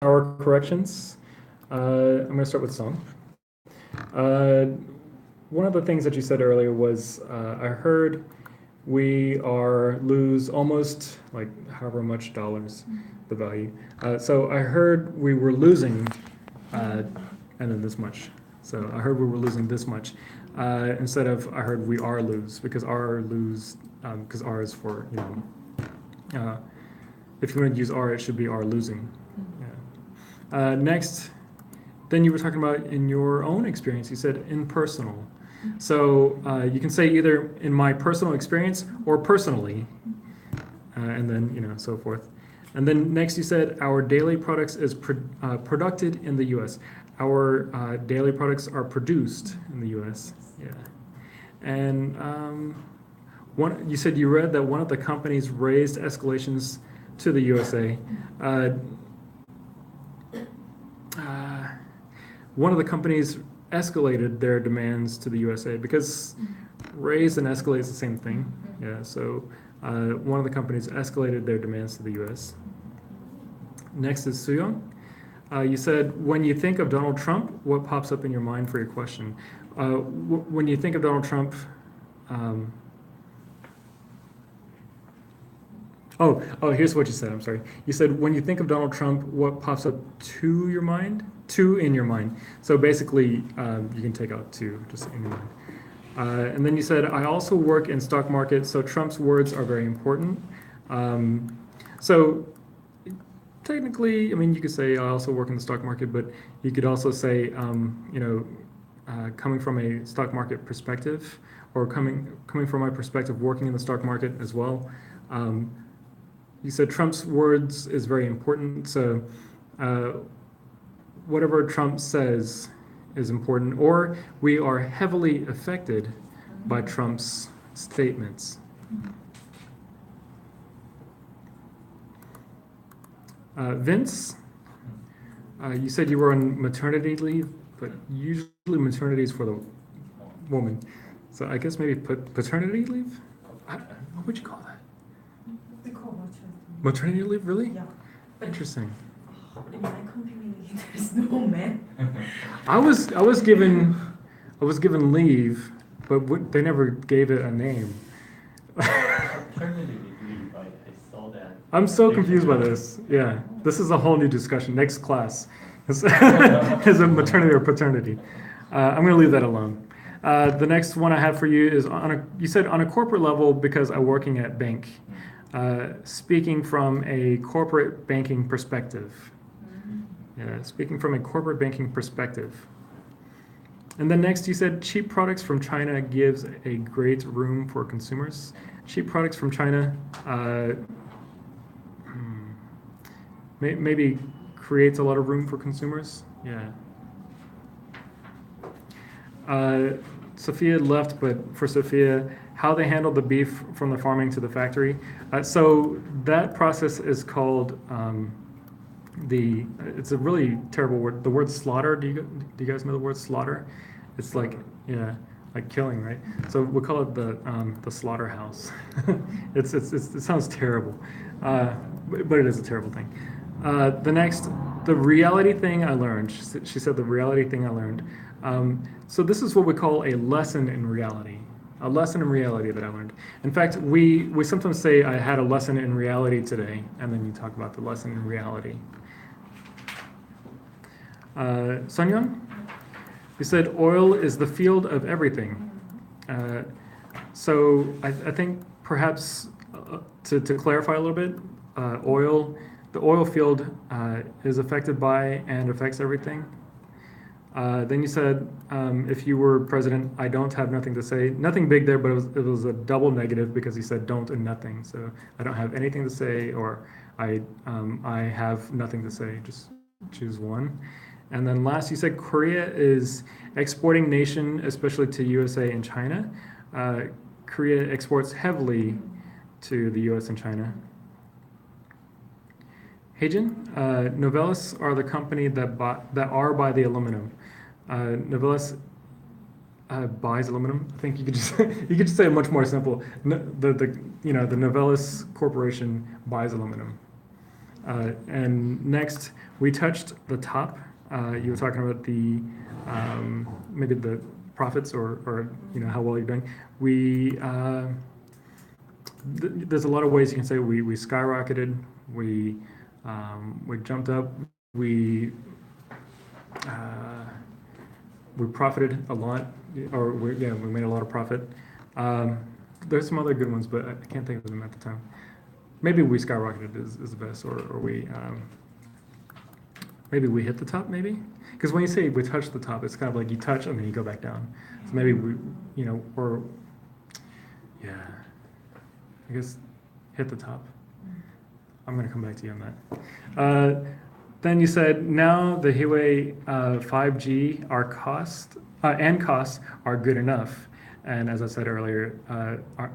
our corrections. I'm going to start with Song. Uh, One of the things that you said earlier was I heard we are lose almost like however much dollars the value. So I heard we were losing and then this much. So I heard we were losing this much instead of I heard we are lose because R lose because R is for if you want to use R it should be R losing. Yeah. Next, then you were talking about in your own experience. You said impersonal. So you can say either in my personal experience or personally, and then so forth. And then next you said our daily products is produced in the U.S. Our daily products are produced in the U.S. Yeah. And you said you read that one of the companies raised escalations to the USA. One of the companies escalated their demands to the USA because raise and escalate is the same thing. Yeah, so one of the companies escalated their demands to the US. Next is Suyong. You said, when you think of Donald Trump, what pops up in your mind for your question? When you think of Donald Trump, here's what you said. I'm sorry. You said, when you think of Donald Trump, what pops up to your mind? To in your mind. So basically, you can take out to just in your mind. And then you said, I also work in stock market, so Trump's words are very important. So technically, I mean, you could say I also work in the stock market, but you could also say, coming from a stock market perspective, or coming from my perspective, working in the stock market as well. You said Trump's words is very important, so whatever Trump says is important, or we are heavily affected by Trump's statements. Vince, you said you were on maternity leave, but usually maternity is for the woman. So I guess maybe paternity leave? What would you call that? We call maternity. Maternity leave, really? Yeah. Interesting. In my community, there's no man. I was given leave, but they never gave it a name. Maternity leave, I saw that. I'm so confused by this. Yeah, this is a whole new discussion. Next class is it maternity or paternity? I'm going to leave that alone. The next one I have for you is you said on a corporate level because I'm working at bank. Speaking from a corporate banking perspective. Yeah, speaking from a corporate banking perspective. And then next you said cheap products from China gives a great room for consumers. Cheap products from China maybe creates a lot of room for consumers. Yeah. Sophia left, but for Sophia, how they handled the beef from the farming to the factory. So that process is called it's a really terrible word. The word slaughter. Do you guys know the word slaughter? It's like like killing, right? So we call it the slaughterhouse. It sounds terrible, but it is a terrible thing. The reality thing I learned. She said the reality thing I learned. So this is what we call a lesson in reality. A lesson in reality that I learned. In fact, we sometimes say I had a lesson in reality today, and then you talk about the lesson in reality. Sunyeon, you said oil is the field of everything. So I think perhaps to clarify a little bit, the oil field is affected by and affects everything. Then you said, if you were president, I don't have nothing to say. Nothing big there, but it was a double negative because he said don't and nothing. So I don't have anything to say, or I have nothing to say. Just choose one. And then last, you said Korea is exporting nation, especially to USA and China. Korea exports heavily to the US and China. Heijin, Novelis are the company that are by the aluminum. Novelis buys aluminum. I think you could just say it much more simple. The Novelis Corporation buys aluminum. And next, we touched the top. You were talking about the maybe the profits or how well you're doing. There's a lot of ways you can say we skyrocketed, we jumped up, we profited a lot, or we made a lot of profit. There's some other good ones, but I can't think of them at the time. Maybe we skyrocketed is the best, or we maybe we hit the top, maybe? Because when you say we touched the top, it's kind of like you touch and then you go back down. So maybe we, or, yeah, I guess hit the top. I'm going to come back to you on that. Then you said now the Huawei 5G costs are good enough. And as I said earlier,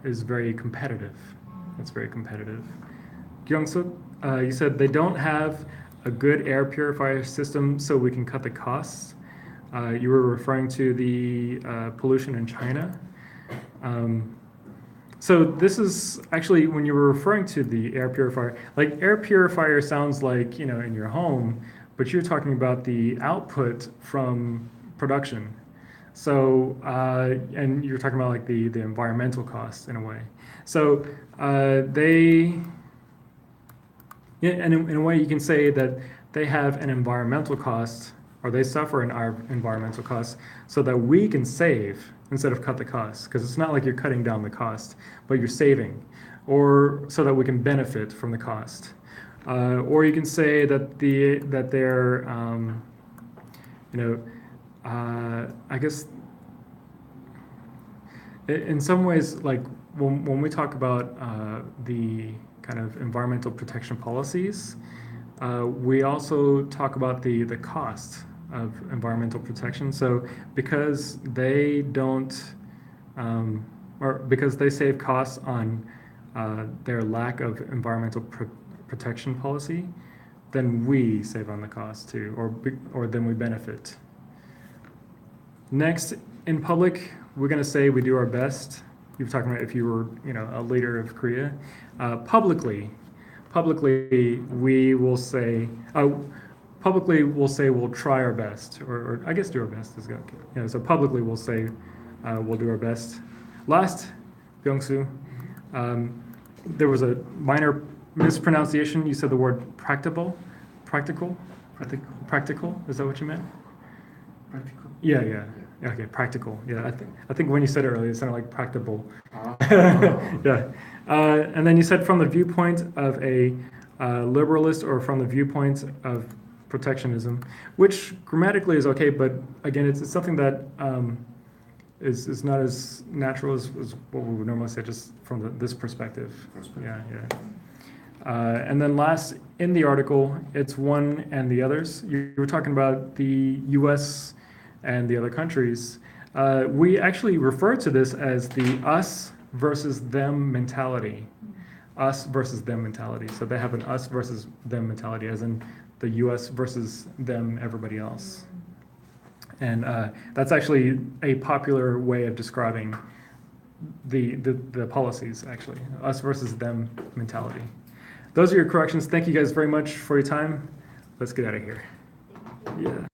is very competitive. It's very competitive. Kyung-suk, you said they don't have a good air purifier system, so we can cut the costs. You were referring to the pollution in China. So this is actually when you were referring to the air purifier, like air purifier sounds like, in your home, but you're talking about the output from production. So, and you're talking about like the environmental costs in a way. So and in a way you can say that they have an environmental cost, or they suffer an environmental cost, so that we can save instead of cut the cost. Because it's not like you're cutting down the cost, but you're saving, or so that we can benefit from the cost. Or you can say that they're, I guess, in some ways, like when we talk about the kind of environmental protection policies, we also talk about the cost of environmental protection. So because they don't, or because they save costs on their lack of environmental protection policy, then we save on the cost too, or then we benefit. Next, in public, we're going to say we do our best. You're talking about if you were, a leader of Korea. Publicly, we will say, we'll try our best, or I guess do our best is good. So publicly we'll say we'll do our best. Last, Byung-soo, there was a minor mispronunciation. You said the word practical. I think practical. Is that what you meant? Practical? Yeah. Okay, practical. Yeah, I think when you said it earlier, it sounded like practicable. Yeah. And then you said from the viewpoint of a liberalist, or from the viewpoint of protectionism, which grammatically is okay, but again, it's something that is not as natural as what we would normally say, just from this perspective. Yeah. And then last, in the article, it's one and the others. You were talking about the U.S. and the other countries. We actually refer to this as the us versus them mentality. Us versus them mentality. So they have an us versus them mentality, as in the U.S. versus them, everybody else. And that's actually a popular way of describing the policies, actually. Us versus them mentality. Those are your corrections. Thank you guys very much for your time. Let's get out of here. Yeah.